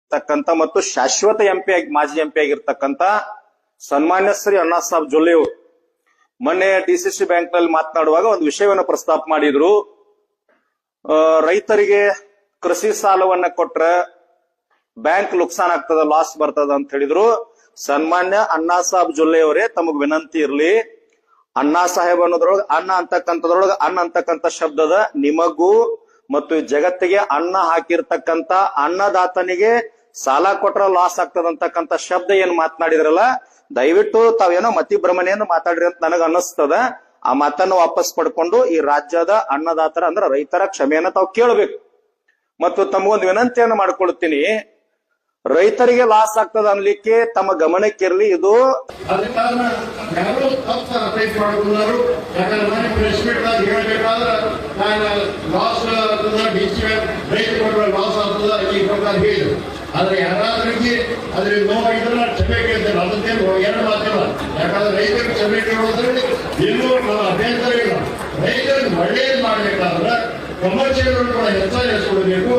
ಆಗಿರ್ತಕ್ಕಂಥ ಮತ್ತು ಶಾಶ್ವತ ಎಂಪಿ ಆಗಿ ಮಾಜಿ ಎಂಪಿ ಆಗಿರ್ತಕ್ಕಂಥ ಸನ್ಮಾನ್ಯ ಶ್ರೀ ಅಣ್ಣಾ ಸಾಹೇಬ್ ಜೊಲ್ಲೆ ಅವರು ಮೊನ್ನೆ ಡಿಸಿಸಿ ಬ್ಯಾಂಕ್ ನಲ್ಲಿ ಮಾತನಾಡುವಾಗ ಒಂದು ವಿಷಯವನ್ನು ಪ್ರಸ್ತಾಪ ಮಾಡಿದ್ರು. ರೈತರಿಗೆ ಕೃಷಿ ಸಾಲವನ್ನ ಕೊಟ್ರೆ ಬ್ಯಾಂಕ್ ನುಕ್ಸಾನ್ ಆಗ್ತದ, ಲಾಸ್ ಬರ್ತದ ಅಂತ ಹೇಳಿದ್ರು. ಸನ್ಮಾನ್ಯ ಅಣ್ಣಾ ಸಾಹೇಬ್ ಜೊಲ್ಲೆ ಅವರೇ, ತಮಗ್ ವಿನಂತಿ ಇರ್ಲಿ, ಅಣ್ಣಾ ಸಾಹೇಬ್ ಅನ್ನೋದ್ರೊಳಗ ಅನ್ನ ಅಂತಕ್ಕಂಥ ಶಬ್ದದ ನಿಮಗೂ ಮತ್ತು ಜಗತ್ತಿಗೆ ಅನ್ನ ಹಾಕಿರ್ತಕ್ಕಂಥ ಅನ್ನದಾತನಿಗೆ ಸಾಲ ಕೊಟ್ರ ಲಾಸ್ ಆಗ್ತದಂತಕ್ಕಂಥ ಶಬ್ದ ಏನ್ ಮಾತನಾಡಿದ್ರಲ್ಲ, ದಯವಿಟ್ಟು ತಾವೇನೋ ಮತಿ ಭ್ರಮಣೆಯನ್ನು ಮಾತಾಡ್ರಿ ಅಂತ ನನಗ ಅನ್ನಿಸ್ತದ. ಆ ಮಾತನ್ನು ವಾಪಸ್ ಪಡ್ಕೊಂಡು ಈ ರಾಜ್ಯದ ಅನ್ನದಾತರ ಅಂದ್ರ ರೈತರ ಕ್ಷಮೆಯನ್ನ ತಾವು ಕೇಳಬೇಕು. ಮತ್ತು ತಮಗೊಂದು ವಿನಂತಿಯನ್ನು ಮಾಡ್ಕೊಳ್ತೀನಿ, ರೈತರಿಗೆ ಲಾಸ್ ಆಗ್ತದ ಅನ್ಲಿಕ್ಕೆ ತಮ್ಮ ಗಮನಕ್ಕಿರ್ಲಿ. ಇದು ಆದ್ರೆ ಯಾರಾದ್ರಿಗೆ ಅದ್ರಲ್ಲಿ ನೋವಾಗಿದ್ರೆ ಕ್ಷಮೆ ಕೇಳ್ತೇವೆ, ಅದನ್ನೇನು ಎರಡು ಮಾತಿಲ್ಲ. ಯಾಕಂದ್ರೆ ರೈತರಿಗೆ ಕ್ಷಮೆ ಕೇಳೋದ್ರಲ್ಲಿ ಇನ್ನೂ ಅಭ್ಯಂತರ ಇಲ್ಲ. ರೈತರಿಗೆ ಒಳ್ಳೇದು ಮಾಡ್ಬೇಕಾದ್ರೆ ಕಮರ್ಷಿಯಲ್ ಕೂಡ ಹೆಚ್ಚಾಗಿ ಕೊಡಬೇಕು.